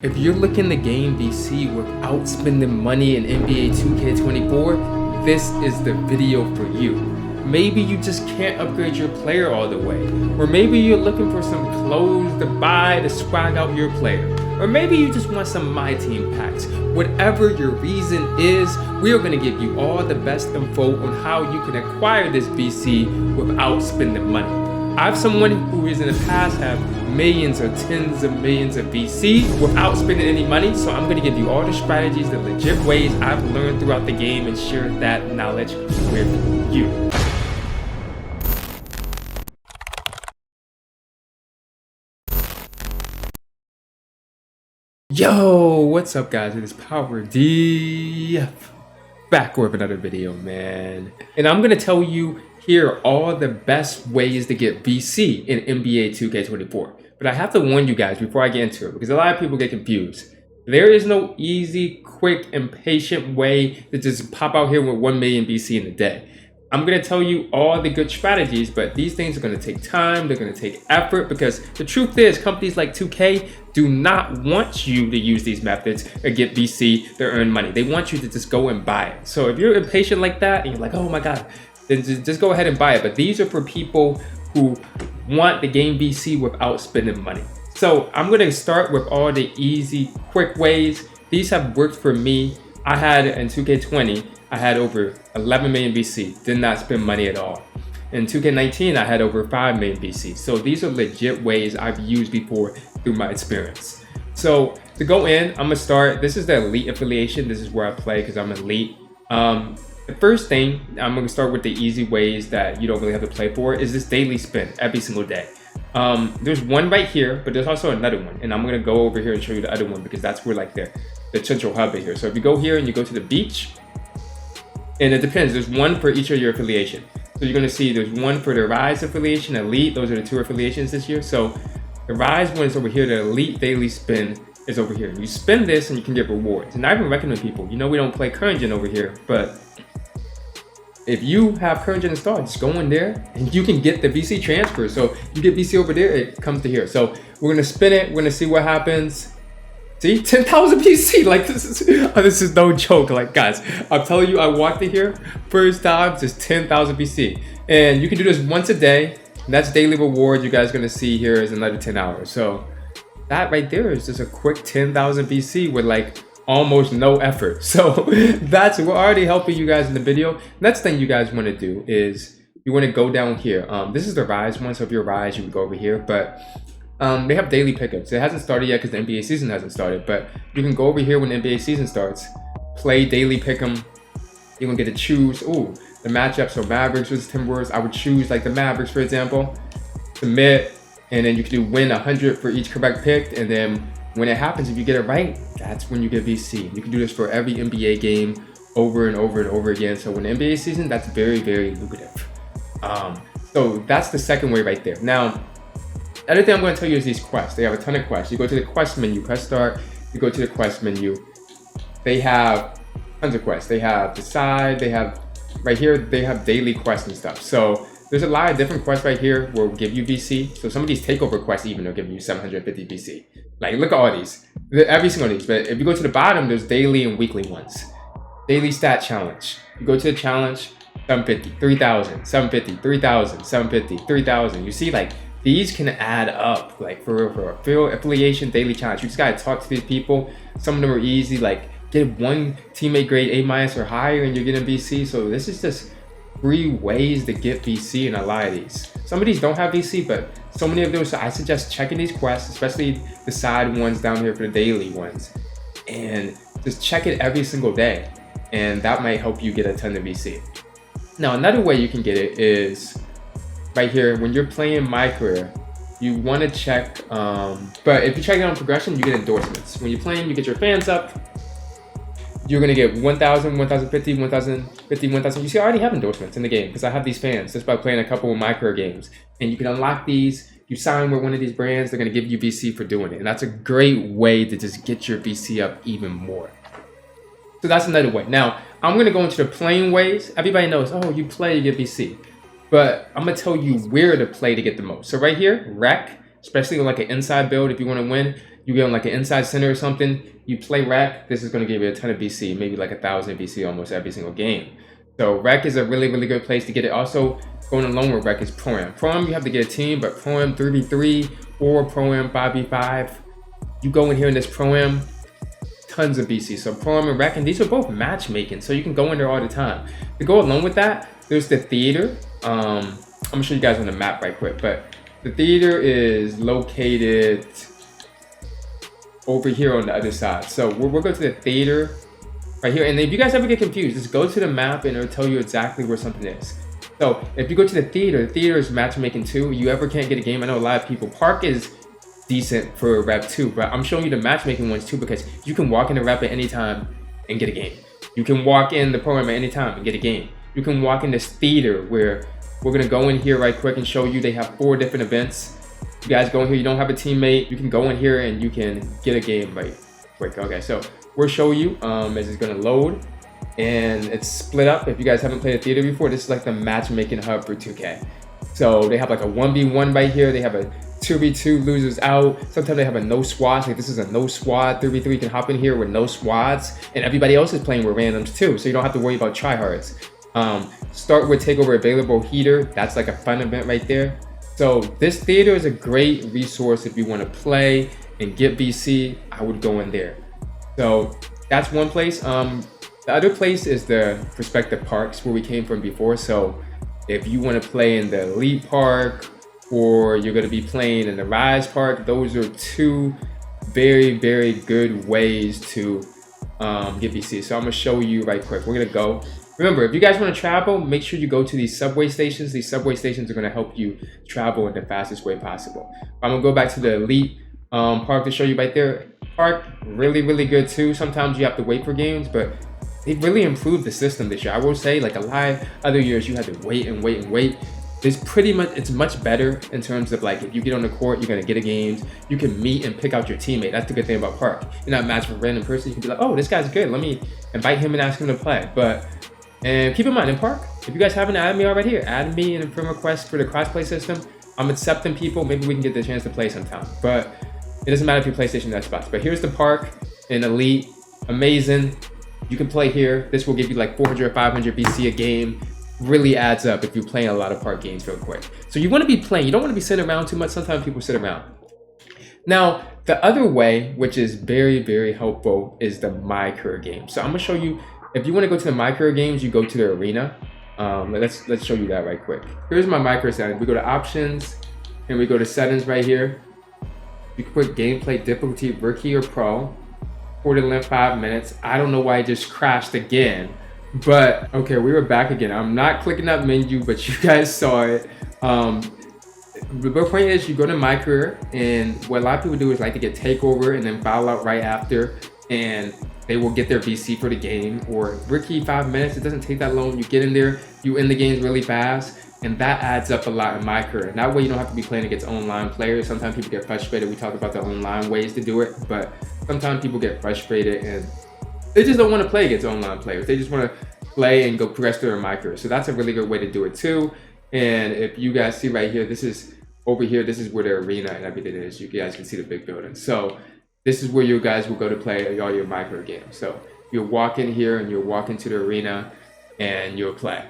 If you're looking to gain VC without spending money in NBA 2K24, this is the video for you. Maybe you just can't upgrade your player all the way. Or maybe you're looking for some clothes to buy to swag out your player. Or maybe you just want some My Team packs. Whatever your reason is, we are going to give you all the best info on how you can acquire this VC without spending money. I have someone who is in the past have millions or tens of millions of VC without spending any money. So I'm going to give you all the strategies, the legit ways I've learned throughout the game and share that knowledge with you. Yo, what's up guys? It is PowerGotGame back with another video, man. And I'm going to tell you here all the best ways to get VC in NBA 2K24. But I have to warn you guys before I get into it, because a lot of people get confused. There is no easy, quick, and patient way to just pop out here with 1 million VC in a day. I'm going to tell you all the good strategies, but these things are going to take time, they're going to take effort, because the truth is companies like 2K do not want you to use these methods or get VC to earn money. They want you to just go and buy it. So if you're impatient like that and you're like, oh my God, then just go ahead and buy it. But these are for people who want the game VC without spending money. So I'm going to start with all the easy, quick ways. These have worked for me. I had in 2K20, I had over 11 million VC, did not spend money at all. In 2K19, I had over 5 million VC. So these are legit ways I've used before through my experience. So to go in, I'm gonna start, this is the elite affiliation. This is where I play because I'm elite. The first thing, I'm gonna start with the easy ways that you don't really have to play for, is this daily spin every single day. There's one right here, but there's also another one. And I'm gonna go over here and show you the other one because that's where like the central hub is here. So if you go here and you go to the beach, and it depends, there's one for each of your affiliation. So you're gonna see there's one for the Rise affiliation, Elite, those are the two affiliations this year. So the Rise one is over here, the Elite daily spin is over here. You spend this and you can get rewards. And I even recommend people, you know we don't play current gen over here, but if you have current gen installed, just go in there and you can get the VC transfer. So you get VC over there, it comes to here. So we're gonna spin it, we're gonna see what happens. See, 10,000 VC, like this is no joke. Like guys, I'm telling you, I walked in here, first time, just 10,000 VC. And you can do this once a day. And that's daily reward. You guys gonna see here is another 10 hours. So that right there is just a quick 10,000 VC with like almost no effort. So we're already helping you guys in the video. Next thing you guys wanna do is you wanna go down here. This is the Rise one, so if you're Rise, you would go over here, but they have daily pickups. It hasn't started yet because the NBA season hasn't started, but you can go over here when the NBA season starts, play daily pick'em. You're gonna get to choose, the matchup. So Mavericks versus Timberwolves, I would choose like the Mavericks, for example, submit, and then you can do win 100 for each correct pick. And then when it happens, if you get it right, that's when you get VC. You can do this for every NBA game over and over and over again. So when the NBA season, that's very, very lucrative. So that's the second way right there. Now, the other thing I'm going to tell you is these quests. They have a ton of quests. You go to the quest menu, press start, you go to the quest menu. They have tons of quests. They have decide, they have, right here, they have daily quests and stuff. So there's a lot of different quests right here where will give you VC. So some of these takeover quests even will give you 750 VC. Like look at all these, every single of these. But if you go to the bottom, there's daily and weekly ones. Daily stat challenge. You go to the challenge, 750, 3,000, 750, 3,000, 750, 3,000. You see like, these can add up, like for a affiliation daily challenge. You just gotta talk to these people. Some of them are easy, like get one teammate grade A- or higher and you're getting VC. So this is just 3 ways to get VC in a lot of these. Some of these don't have VC, but so many of those, so I suggest checking these quests, especially the side ones down here for the daily ones. And just check it every single day. And that might help you get a ton of VC. Now, another way you can get it is right here, when you're playing MyCareer, you want to check, but if you check it on progression, you get endorsements. When you're playing, you get your fans up, you're going to get 1,000, 1,050, 1,050, 1,000. You see, I already have endorsements in the game because I have these fans just by playing a couple of MyCareer games. And you can unlock these, you sign with one of these brands, they're going to give you VC for doing it. And that's a great way to just get your VC up even more. So that's another way. Now, I'm going to go into the playing ways. Everybody knows, oh, you play, you get VC. But I'm gonna tell you where to play to get the most. So right here, rec, especially on like an inside build, if you want to win, you get on like an inside center or something, you play rec, this is going to give you a ton of BC, maybe like 1,000 BC almost every single game. So rec is a really, really good place to get it. Also, going along with rec is Pro-Am. Pro-Am, you have to get a team, but Pro-Am 3v3 or Pro-Am 5v5, you go in here in this Pro-Am, tons of BC. So Pro-Am and rec, and these are both matchmaking, so you can go in there all the time. To go along with that, there's the theater. I'm gonna show you guys on the map right quick, but the theater is located over here on the other side. So we'll go to the theater right here. And if you guys ever get confused, just go to the map and it'll tell you exactly where something is. So if you go to the theater is matchmaking too. You ever can't get a game, I know a lot of people. Park is decent for rep too, but I'm showing you the matchmaking ones too because you can walk in the rep at any time and get a game. You can walk in the Pro-Am at any time and get a game. You can walk in this theater where we're gonna go in here right quick and show you they have 4 different events. You guys go in here, you don't have a teammate, you can go in here and you can get a game right quick. Okay, so we'll show you as it's gonna load, and it's split up. If you guys haven't played a theater before, this is like the matchmaking hub for 2K. So they have like a 1v1 right here, they have a 2v2 losers out. Sometimes they have a no squads, like this is a no squad 3v3. You can hop in here with no squads, and everybody else is playing with randoms too, so you don't have to worry about tryhards. Start with takeover available heater. That's like a fun event right there. So this theater is a great resource if you want to play and get BC. I would go in there. So that's one place. The other place is the prospective parks where we came from before. So if you want to play in the Elite Park or you're going to be playing in the Rise Park, those are 2 very, very good ways to get BC. So I'm going to show you right quick. We're going to go. Remember, if you guys want to travel, make sure you go to these subway stations. These subway stations are going to help you travel in the fastest way possible. I'm going to go back to the Elite Park to show you right there. Park, really, really good too. Sometimes you have to wait for games, but they really improved the system this year. I will say, like a lot of other years, you had to wait and wait and wait. It's much better in terms of like, if you get on the court, you're going to get a game. You can meet and pick out your teammate. That's the good thing about Park. You're not matched with a random person. You can be like, oh, this guy's good. Let me invite him and ask him to play. And keep in mind, in Park, if you guys haven't added me already here, add me in a friend request for the crossplay system. I'm accepting people. Maybe we can get the chance to play sometime. But it doesn't matter if you PlayStation or Xbox. But here's the Park in Elite. Amazing. You can play here. This will give you like 400 or 500 BC a game. Really adds up if you're playing a lot of Park games real quick. So you want to be playing. You don't want to be sitting around too much. Sometimes people sit around. Now, the other way, which is very, very helpful, is the MyCareer game. So I'm going to show you. If you want to go to the MyCareer games, you go to the arena. Let's show you that right quick. Here's my MyCareer settings. We go to options, and we go to settings right here. You can put gameplay difficulty, rookie or pro. Quarter length 5 minutes. I don't know why it just crashed again, but okay, we were back again. I'm not clicking that menu, but you guys saw it. The point is, you go to MyCareer, and what a lot of people do is like to get takeover and then foul out right after, and they will get their VC for the game. Or rookie 5 minutes, it doesn't take that long. You get in there, you end the games really fast, and that adds up a lot in MyCareer. And that way you don't have to be playing against online players. Sometimes people get frustrated. We talk about the online ways to do it, but sometimes people get frustrated and they just don't want to play against online players. They just want to play and go progress through their MyCareer. So that's a really good way to do it too. And if you guys see right here, this is over here, this is where the arena and everything is. You guys can see the big building. So this is where you guys will go to play all your MyCareer games. So you'll walk in here and you'll walk into the arena and you'll play.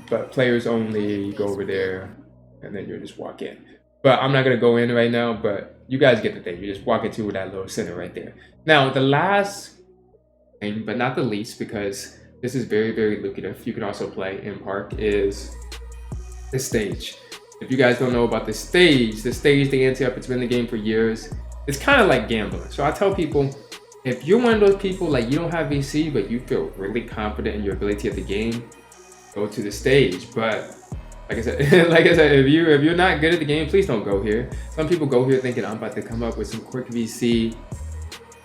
But players only, you go over there and then you'll just walk in. But I'm not gonna go in right now, but you guys get the thing. You just walk into that little center right there. Now, the last thing, but not the least, because this is very, very lucrative, you can also play in Park, is the stage. If you guys don't know about the stage, the anti-up, it's been in the game for years. It's kind of like gambling. So I tell people, if you're one of those people, like you don't have VC, but you feel really confident in your ability at the game, go to the stage. But like I said, if you're not good at the game, please don't go here. Some people go here thinking I'm about to come up with some quick VC,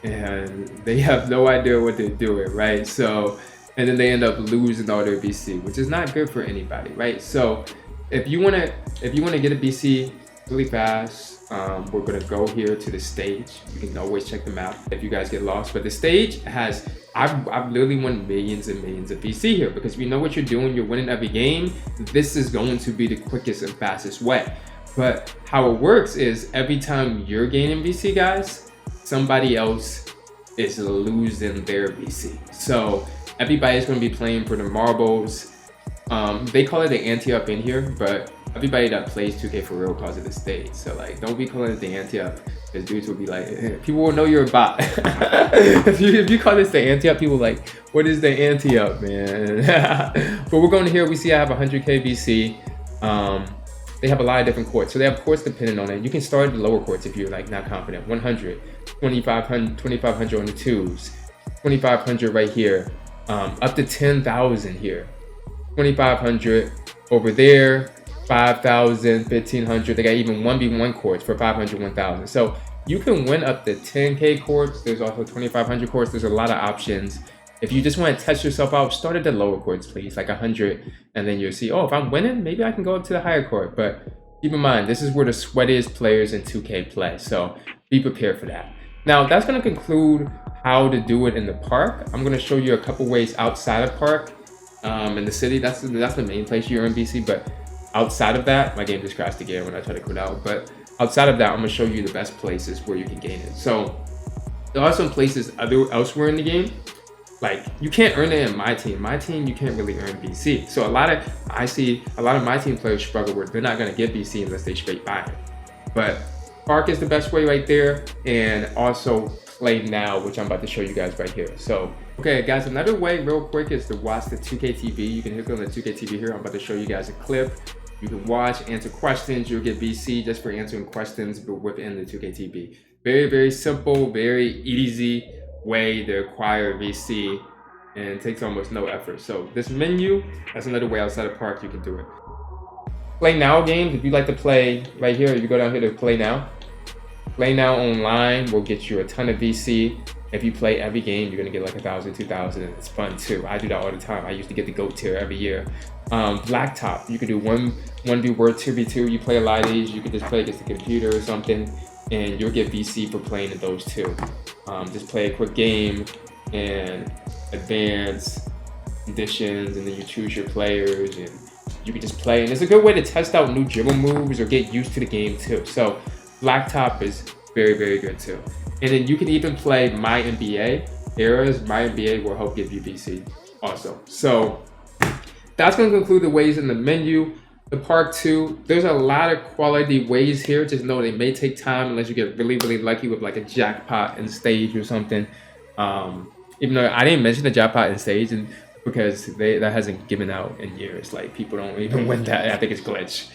and they have no idea what they're doing, right? So, and then they end up losing all their VC, which is not good for anybody, right? So, if you wanna get a VC really fast, we're gonna go here to the stage. You can always check the map if you guys get lost. But the stage has, I've literally won millions and millions of VC here, because we know what you're doing. You're winning every game. This is going to be the quickest and fastest way. But how it works is every time you're gaining VC, guys, somebody else is losing their VC. So everybody's going to be playing for the marbles. They call it the ante-up in here, but everybody that plays 2K for real calls it the stage. So like, don't be calling it the ante-up, because dudes will be like, people will know you're a bot. if you call this the ante-up, people like, what is the ante-up, man? But we're going to here, we see I have 100K VC. They have a lot of different courts, so they have courts depending on it. You can start at the lower courts if you're like not confident. 100, 2,500 on the twos, 2,500 right here, up to 10,000 here, 2,500 over there, 5,000, 1,500. They got even 1v1 courts for 500, 1,000. So you can win up to 10K courts. There's also 2,500 courts. There's a lot of options. If you just want to test yourself out, start at the lower courts, please, like 100, and then you'll see, oh, if I'm winning, maybe I can go up to the higher court. But keep in mind, this is where the sweatiest players in 2K play, so be prepared for that. Now, that's going to conclude how to do it in the park. I'm going to show you a couple ways outside of park. In the city, that's the main place you earn VC, but outside of that, my game just crashed again when I try to quit out, but outside of that, I'm going to show you the best places where you can gain it. So there are some places elsewhere in the game. Like, you can't earn it in my team. My team, you can't really earn VC. So I see a lot of my team players struggle where they're not going to get VC unless they straight buy it. But Park is the best way right there. And also Play Now, which I'm about to show you guys right here. So, okay, guys, another way real quick is to watch the 2K TV. You can hit on the 2K TV here. I'm about to show you guys a clip. You can watch, answer questions. You'll get VC just for answering questions, but within the 2K TV. Very, very simple, very easy way to acquire VC, and it takes almost no effort. So this menu, that's another way outside of Park you can do it. Play Now games, if you like to play right here, you go down here to Play Now. Play Now online will get you a ton of VC. If you play every game, you're gonna get like 1,000, 2,000, and it's fun too. I do that all the time. I used to get the GOAT tier every year. Blacktop, you can do 1v1, 2v2. You play a lot of these, you can just play against the computer or something, and you'll get VC for playing in those too. Just play a quick game and advance conditions, and then you choose your players and you can just play. And it's a good way to test out new dribble moves or get used to the game too. So Blacktop is very, very good too. And then you can even play My NBA eras. My NBA will help give you VC also. So that's going to conclude the ways in the menu. The Park 2, there's a lot of quality ways here. Just know they may take time unless you get really, really lucky with like a jackpot in stage or something. Even though I didn't mention the jackpot in stage, and because that hasn't given out in years. Like, people don't even win that. I think it's glitch.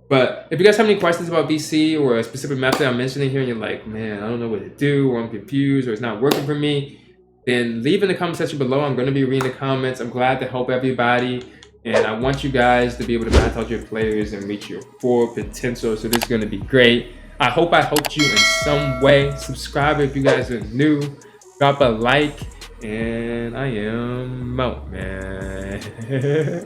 But if you guys have any questions about VC or a specific method I'm mentioning here, and you're like, man, I don't know what to do, or I'm confused, or it's not working for me, then leave in the comment section below. I'm going to be reading the comments. I'm glad to help everybody. And I want you guys to be able to max out your players and reach your full potential. So this is going to be great. I hope I helped you in some way. Subscribe if you guys are new. Drop a like. And I am out, man.